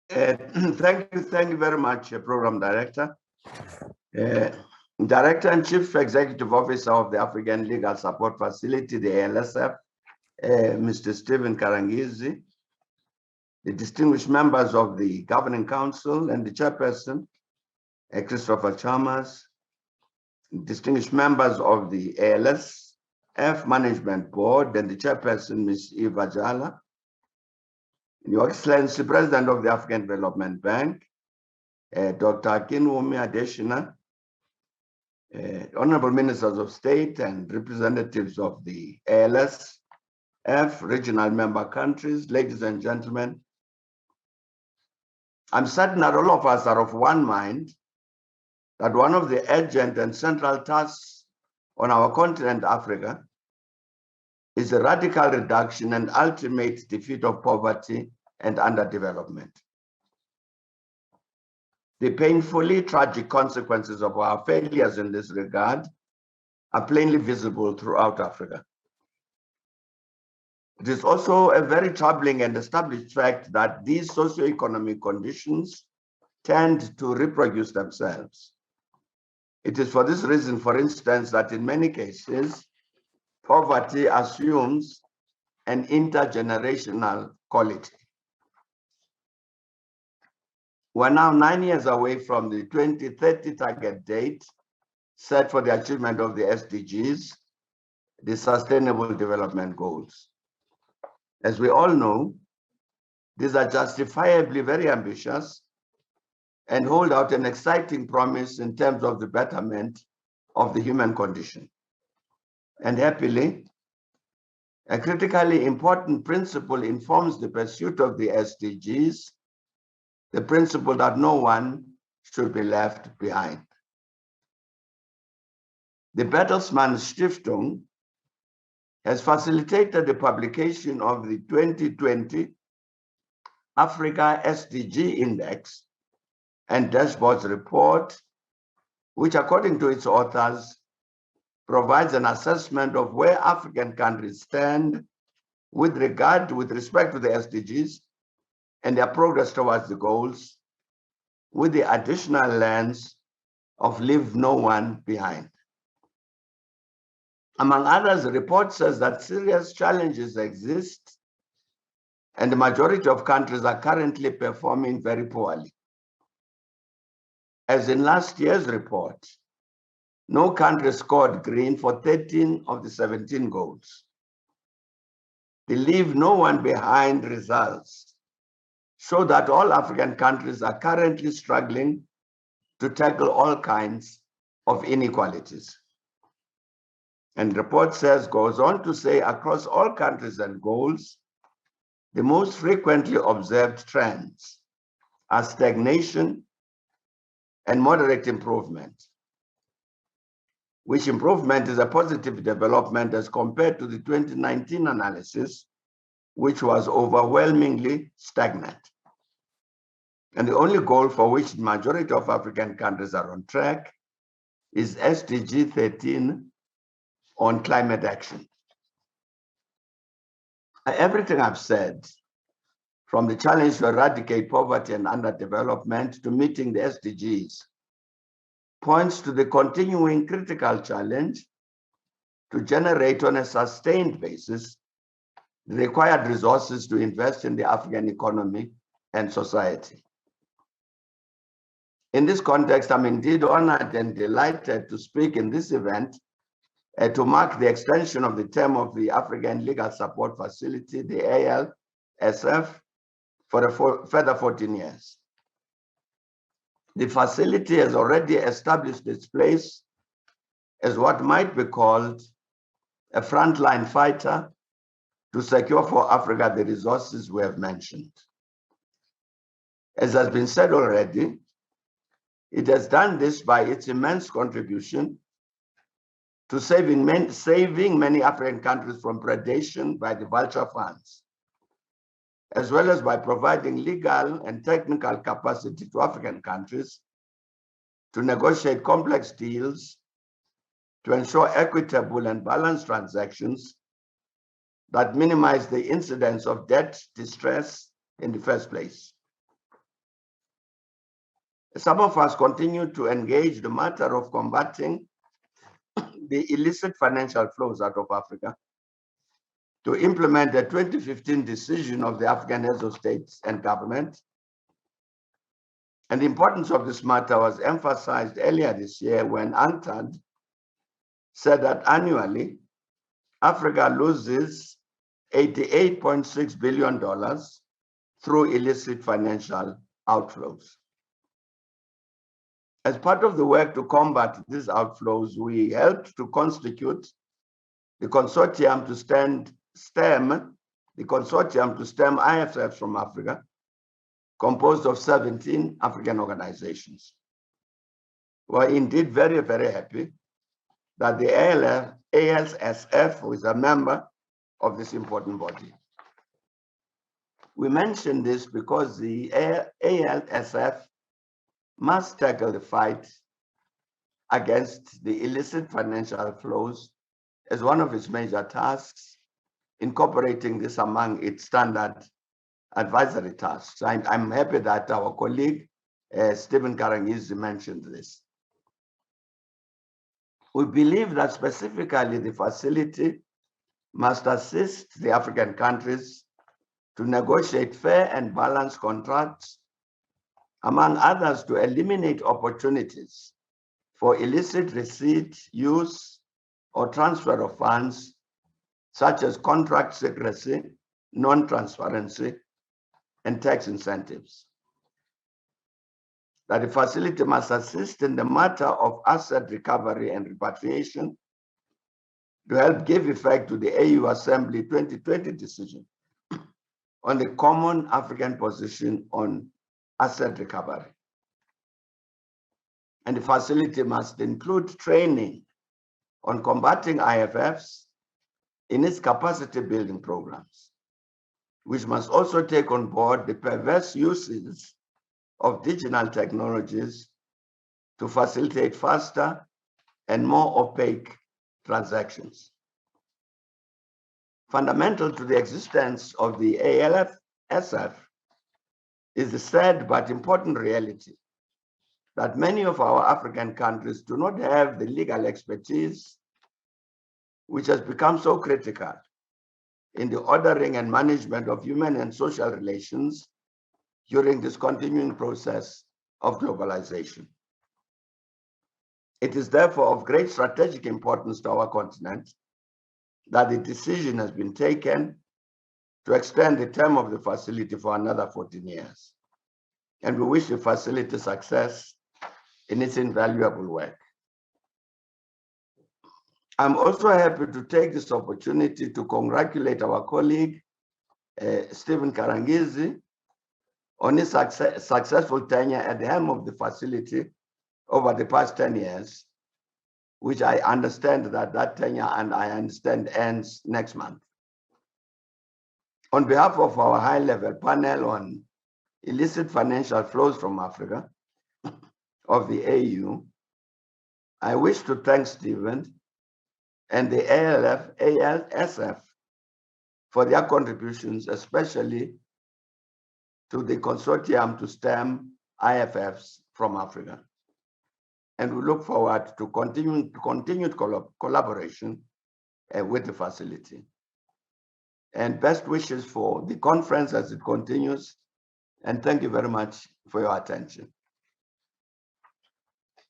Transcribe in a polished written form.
Thank you very much, Program Director. Director and Chief Executive Officer of the African Legal Support Facility, the ALSF, Mr. Stephen Karangizi, the distinguished members of the Governing Council and the Chairperson, Christopher Chalmers, distinguished members of the ALSF Management Board and the Chairperson, Ms. Eva Jala, Your Excellency, President of the African Development Bank, Dr. Akinwumi Adeshina, Honorable Ministers of State and representatives of the ALSF, regional member countries, ladies and gentlemen, I'm certain that all of us are of one mind that one of the urgent and central tasks on our continent, Africa, is the radical reduction and ultimate defeat of poverty and underdevelopment. The painfully tragic consequences of our failures in this regard are plainly visible throughout Africa. It is also a very troubling and established fact that these socioeconomic conditions tend to reproduce themselves. It is for this reason, for instance, that in many cases, poverty assumes an intergenerational quality. We're now 9 years away from the 2030 target date set for the achievement of the SDGs, the Sustainable Development Goals. As we all know, these are justifiably very ambitious and hold out an exciting promise in terms of the betterment of the human condition. And happily, a critically important principle informs the pursuit of the SDGs, the principle that no one should be left behind. The Bertelsmann Stiftung has facilitated the publication of the 2020 Africa SDG Index and Dashboards Report, which according to its authors, provides an assessment of where African countries stand with respect to the SDGs and their progress towards the goals, with the additional lens of leave no one behind. Among others, the report says that serious challenges exist and the majority of countries are currently performing very poorly. As in last year's report, no country scored green for 13 of the 17 goals. The leave no one behind results show that all African countries are currently struggling to tackle all kinds of inequalities. And the report goes on to say, across all countries and goals, the most frequently observed trends are stagnation and moderate improvement, which improvement is a positive development as compared to the 2019 analysis, which was overwhelmingly stagnant. And the only goal for which the majority of African countries are on track is SDG 13 on climate action. Everything I've said, from the challenge to eradicate poverty and underdevelopment to meeting the SDGs, points to the continuing critical challenge to generate on a sustained basis the required resources to invest in the African economy and society. In this context, I'm indeed honored and delighted to speak in this event to mark the extension of the term of the African Legal Support Facility, the ALSF, for a further 14 years. The facility has already established its place as what might be called a frontline fighter to secure for Africa the resources we have mentioned. As has been said already, it has done this by its immense contribution to saving many African countries from predation by the vulture funds, as well as by providing legal and technical capacity to African countries to negotiate complex deals to ensure equitable and balanced transactions that minimize the incidence of debt distress in the first place. Some of us continue to engage the matter of combating the illicit financial flows out of Africa to implement the 2015 decision of the African heads of states and government. And the importance of this matter was emphasized earlier this year when UNCTAD said that annually, Africa loses $88.6 billion through illicit financial outflows. As part of the work to combat these outflows, we helped to constitute the consortium to stem IFFs from Africa, composed of 17 African organizations. We're indeed very, very happy that the ALSF is a member of this important body. We mention this because the ALSF must tackle the fight against the illicit financial flows as one of its major tasks, incorporating this among its standard advisory tasks. I'm happy that our colleague, Stephen Karangizi, mentioned this. We believe that specifically the facility must assist the African countries to negotiate fair and balanced contracts, among others, to eliminate opportunities for illicit receipt, use, or transfer of funds, such as contract secrecy, non-transparency, and tax incentives. That the facility must assist in the matter of asset recovery and repatriation to help give effect to the AU Assembly 2020 decision on the common African position on asset recovery. And the facility must include training on combating IFFs in its capacity building programs, which must also take on board the perverse uses of digital technologies to facilitate faster and more opaque transactions. Fundamental to the existence of the ALSF is the sad but important reality that many of our African countries do not have the legal expertise which has become so critical in the ordering and management of human and social relations during this continuing process of globalization. It is therefore of great strategic importance to our continent that the decision has been taken to extend the term of the facility for another 14 years. And we wish the facility success in its invaluable work. I'm also happy to take this opportunity to congratulate our colleague, Stephen Karangizi, on his successful tenure at the helm of the facility over the past 10 years, which I understand that tenure, and I understand, ends next month. On behalf of our high-level panel on illicit financial flows from Africa of the AU, I wish to thank Stephen and the ALSF for their contributions, especially to the consortium to stem IFFs from Africa. And we look forward to continued collaboration with the facility. And best wishes for the conference as it continues. And thank you very much for your attention.